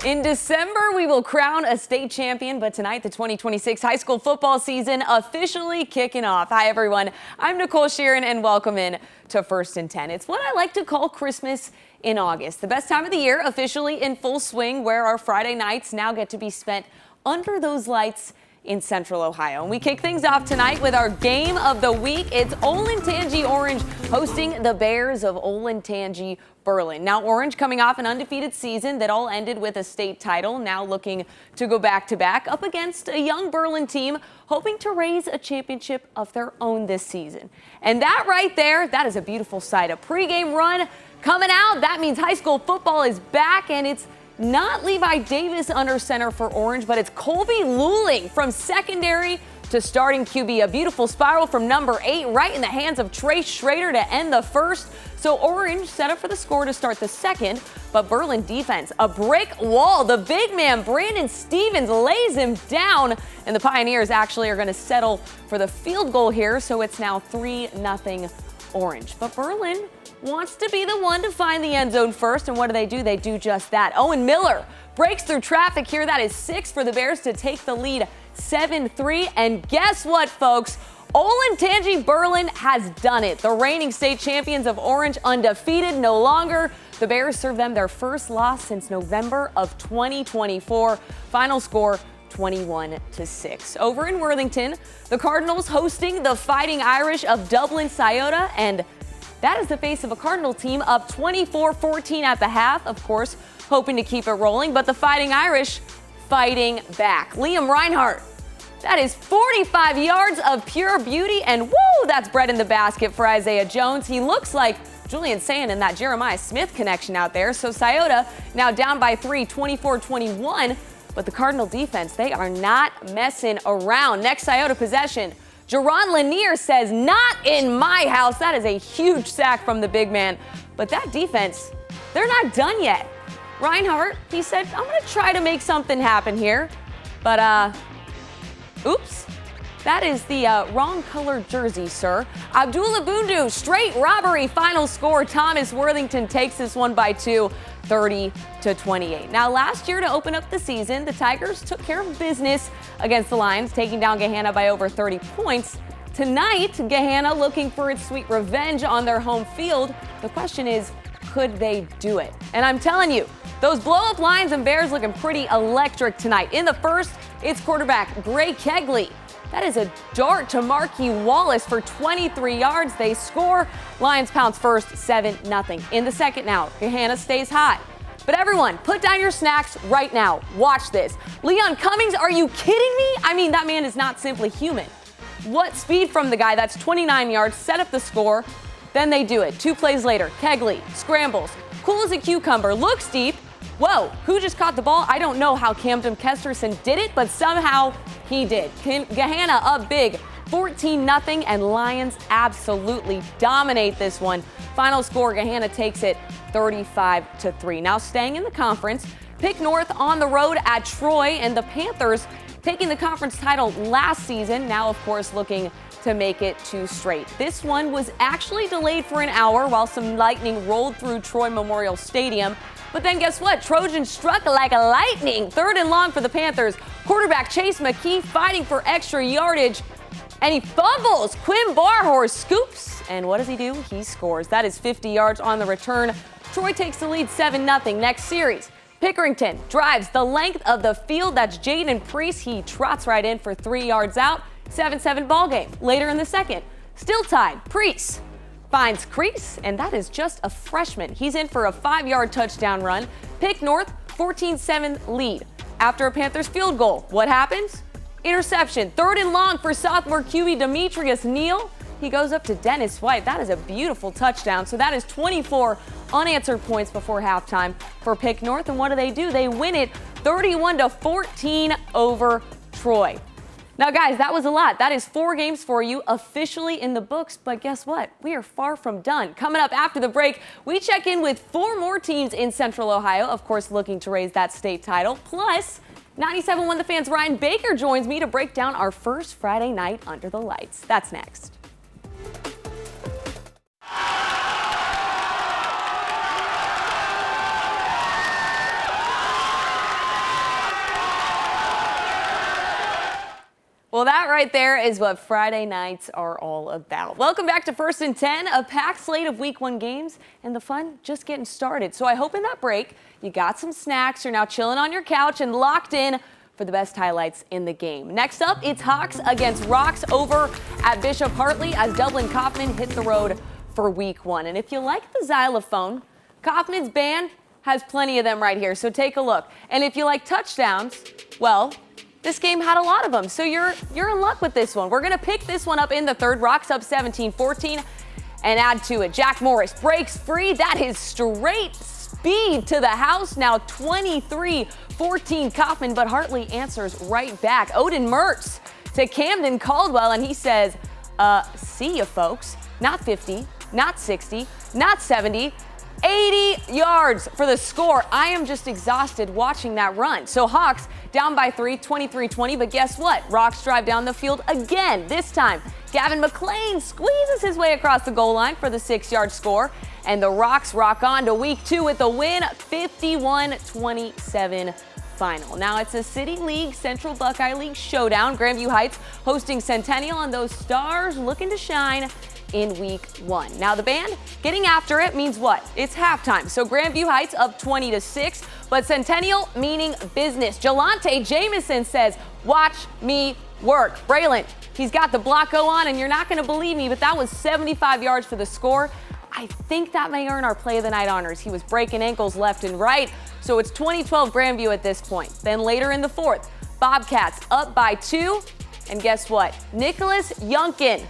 In December, we will crown a state champion, but tonight, the 2026 high school football season officially kicking off. Hi, everyone. I'm Nicole Shearin, and welcome in to First and 10. It's what I like to call Christmas in August, the best time of the year, officially in full swing, where our Friday nights now get to be spent under those lights in Central Ohio. And we kick things off tonight with our game of the week. It's Olentangy Orange hosting the Bears of Olentangy Berlin. Now, Orange coming off an undefeated season that all ended with a state title, now looking to go back-to-back up against a young Berlin team hoping to raise a championship of their own this season. And that right there, that is a beautiful sight. A pregame run coming out. That means high school football is back, and it's not Levi Davis under center for Orange, but it's Colby Luling from secondary to starting QB. A beautiful spiral from number 8 right in the hands of Trace Schrader to end the first. So Orange set up for the score to start the second, but Berlin defense, a brick wall. The big man, Brandon Stevens, lays him down, and the Pioneers actually are going to settle for the field goal here, so it's now 3-0 Orange. But Berlin wants to be the one to find the end zone first, and what do? They do just that. Owen Miller breaks through traffic here. That is 6 for the Bears to take the lead 7-3. And guess what, folks? Olentangy Berlin has done it. The reigning state champions of Orange, undefeated no longer. The Bears serve them their first loss since November of 2024. Final score 21-6. Over in Worthington, the Cardinals hosting the Fighting Irish of Dublin Scioto, and that is the face of a Cardinal team up 24-14 at the half, of course, hoping to keep it rolling, but the Fighting Irish fighting back. Liam Reinhart, that is 45 yards of pure beauty, and woo, that's bread in the basket for Isaiah Jones. He looks like Julian Sand and that Jeremiah Smith connection out there. So Scioto now down by 3, 24-21, but the Cardinal defense, they are not messing around. Next Scioto possession, Jerron Lanier says, "Not in my house." That is a huge sack from the big man. But that defense, they're not done yet. Reinhardt, he said, "I'm going to try to make something happen here." But, oops. That is the wrong colored jersey, sir. Abdullah Bundu, straight robbery. Final score, Thomas Worthington takes this one by 2, 30-28. Now, last year to open up the season, the Tigers took care of business against the Lions, taking down Gahanna by over 30 points. Tonight, Gahanna looking for its sweet revenge on their home field. The question is, could they do it? And I'm telling you, those blow-up Lions and Bears looking pretty electric tonight. In the first, it's quarterback Gray Kegley. That is a dart to Marquis Wallace for 23 yards. They score. Lions pounce first, 7-0. In the second now, Gahanna stays high. But everyone, put down your snacks right now. Watch this. Leon Cummings, are you kidding me? I mean, that man is not simply human. What speed from the guy? That's 29 yards, set up the score. Then they do it. 2 plays later, Kegley scrambles, cool as a cucumber, looks deep. Whoa, who just caught the ball? I don't know how Camden Kesterson did it, but somehow he did. Gahanna up big, 14-0, and Lions absolutely dominate this one. Final score, Gahanna takes it 35-3. Now staying in the conference, Pick North on the road at Troy, and the Panthers taking the conference title last season, now of course looking to make it 2 straight. This one was actually delayed for an hour while some lightning rolled through Troy Memorial Stadium. But then guess what? Trojans struck like a lightning. 3rd and long for the Panthers. Quarterback Chase McKee fighting for extra yardage, and he fumbles. Quinn Barhorse scoops, and what does he do? He scores. That is 50 yards on the return. Troy takes the lead 7-0. Next series, Pickerington drives the length of the field. That's Jaden Priest. He trots right in for 3 yards out. 7-7 ball game. Later in the second, still tied. Priest finds Crease, and that is just a freshman. He's in for a 5-yard touchdown run. Pick North, 14-7 lead. After a Panthers field goal, what happens? Interception. 3rd and long for sophomore QB Demetrius Neal. He goes up to Dennis White. That is a beautiful touchdown. So that is 24 unanswered points before halftime for Pick North. And what do? They win it 31-14 over Troy. Now, guys, that was a lot. That is 4 games for you officially in the books. But guess what? We are far from done. Coming up after the break, we check in with 4 more teams in Central Ohio, of course, looking to raise that state title. Plus, 97.1 The Fan's Ryan Baker joins me to break down our first Friday night under the lights. That's next. Well, that right there is what Friday nights are all about. Welcome back to First and 10, a packed slate of Week 1 games, and the fun just getting started. So I hope in that break you got some snacks, you're now chilling on your couch and locked in for the best highlights in the game. Next up, it's Hawks against Rocks over at Bishop Hartley as Dublin Kaufman hit the road for Week 1. And if you like the xylophone, Kaufman's band has plenty of them right here, so take a look. And if you like touchdowns, well, this game had a lot of them, so you're in luck with this one. We're going to pick this one up in the third. Rocks up 17-14 and add to it. Jack Morris breaks free. That is straight speed to the house. Now 23-14 Kaufman, but Hartley answers right back. Odin Mertz to Camden Caldwell, and he says, see ya, folks. Not 50, not 60, not 70. 80 yards for the score. I am just exhausted watching that run. So Hawks down by 3, 23-20, but guess what? Rocks drive down the field again. This time, Gavin McLean squeezes his way across the goal line for the 6-yard score, and the Rocks rock on to Week 2 with a win, 51-27 final. Now it's a City League Central Buckeye League showdown. Grandview Heights hosting Centennial, and those Stars looking to shine in Week 1. Now the band getting after it means what? It's halftime. So Grandview Heights up 20-6, but Centennial meaning business. Jelante Jamison says, watch me work. Braylon, he's got the block go on, and you're not going to believe me, but that was 75 yards for the score. I think that may earn our play of the night honors. He was breaking ankles left and right. So it's 20-12 Grandview at this point. Then later in the fourth, Bobcats up by 2. And guess what? Nicholas Yunkin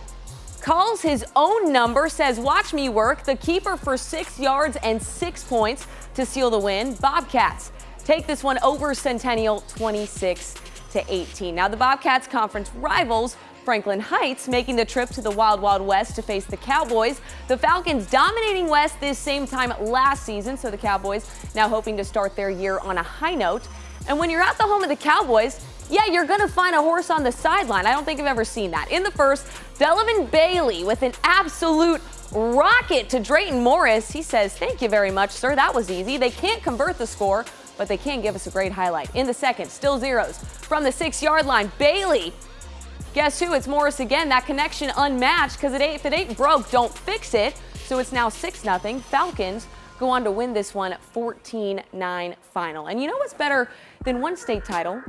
calls his own number, says, watch me work. The keeper for 6 yards and 6 points to seal the win. Bobcats take this one over Centennial 26-18. Now the Bobcats conference rivals, Franklin Heights, making the trip to the Wild Wild West to face the Cowboys. The Falcons dominating West this same time last season, so the Cowboys now hoping to start their year on a high note. And when you're at the home of the Cowboys, yeah, you're going to find a horse on the sideline. I don't think I've ever seen that. In the first, Delavan Bailey with an absolute rocket to Drayton Morris. He says, thank you very much, sir. That was easy. They can't convert the score, but they can give us a great highlight. In the second, still zeros. From the 6-yard line, Bailey. Guess who? It's Morris again. That connection unmatched because if it ain't broke, don't fix it. So it's now 6-0. Falcons go on to win this one 14-9 final. And you know what's better than one state title?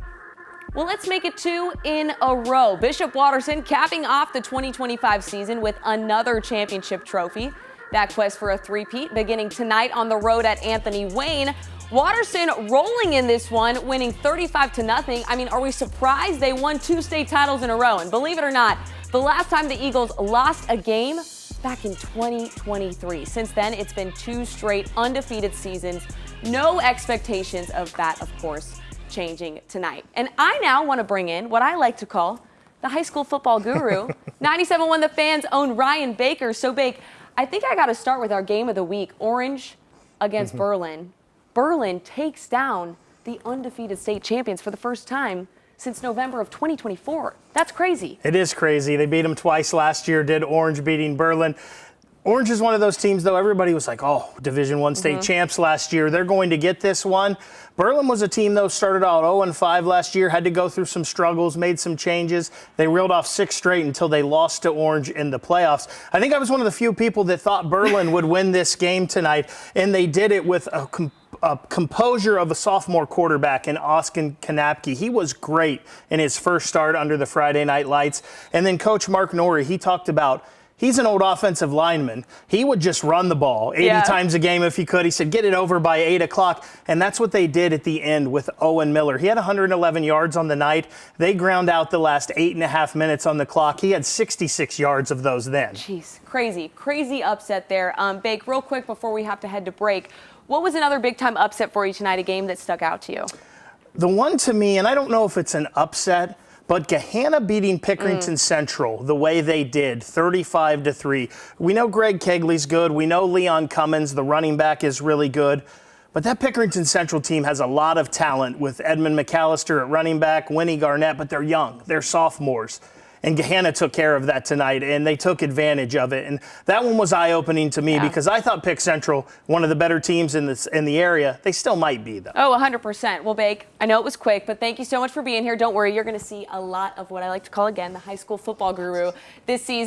Well, let's make it 2 in a row. Bishop Watterson capping off the 2025 season with another championship trophy. That quest for a three-peat beginning tonight on the road at Anthony Wayne. Watterson rolling in this one, winning 35-0. I mean, are we surprised they won 2 state titles in a row? And believe it or not, the last time the Eagles lost a game back in 2023. Since then, it's been 2 straight undefeated seasons. No expectations of that, of course, changing tonight. And I now want to bring in what I like to call the high school football guru, 97.1 The Fan's own Ryan Baker. So, Bake, I think I got to start with our game of the week, Orange against Berlin. Berlin takes down the undefeated state champions for the first time since November of 2024. That's crazy. It is crazy. They beat them twice last year, did Orange beating Berlin. Orange is one of those teams, though, everybody was like, oh, Division I state champs last year. They're going to get this one. Berlin was a team, though, started out 0-5 last year, had to go through some struggles, made some changes. They reeled off 6 straight until they lost to Orange in the playoffs. I think I was one of the few people that thought Berlin would win this game tonight, and they did it with a composure of a sophomore quarterback in Oskin Kanapke. He was great in his first start under the Friday Night Lights. And then Coach Mark Norrie, he talked about he's an old offensive lineman. He would just run the ball 80 times a game if he could. He said, get it over by 8 o'clock. And that's what they did at the end with Owen Miller. He had 111 yards on the night. They ground out the last 8.5 minutes on the clock. He had 66 yards of those then. Jeez, crazy upset there. Bake, real quick before we have to head to break, what was another big-time upset for you tonight, a game that stuck out to you? The one to me, and I don't know if it's an upset, but Gahanna beating Pickerington Central the way they did, 35-3. We know Greg Kegley's good. We know Leon Cummins, the running back, is really good. But that Pickerington Central team has a lot of talent with Edmund McAllister at running back, Winnie Garnett, but they're young. They're sophomores. And Gahanna took care of that tonight, and they took advantage of it. And that one was eye-opening to me because I thought Pick Central, one of the better teams in the area, they still might be, though. Oh, 100%. Well, Bake, I know it was quick, but thank you so much for being here. Don't worry, you're going to see a lot of what I like to call, again, the high school football guru this season.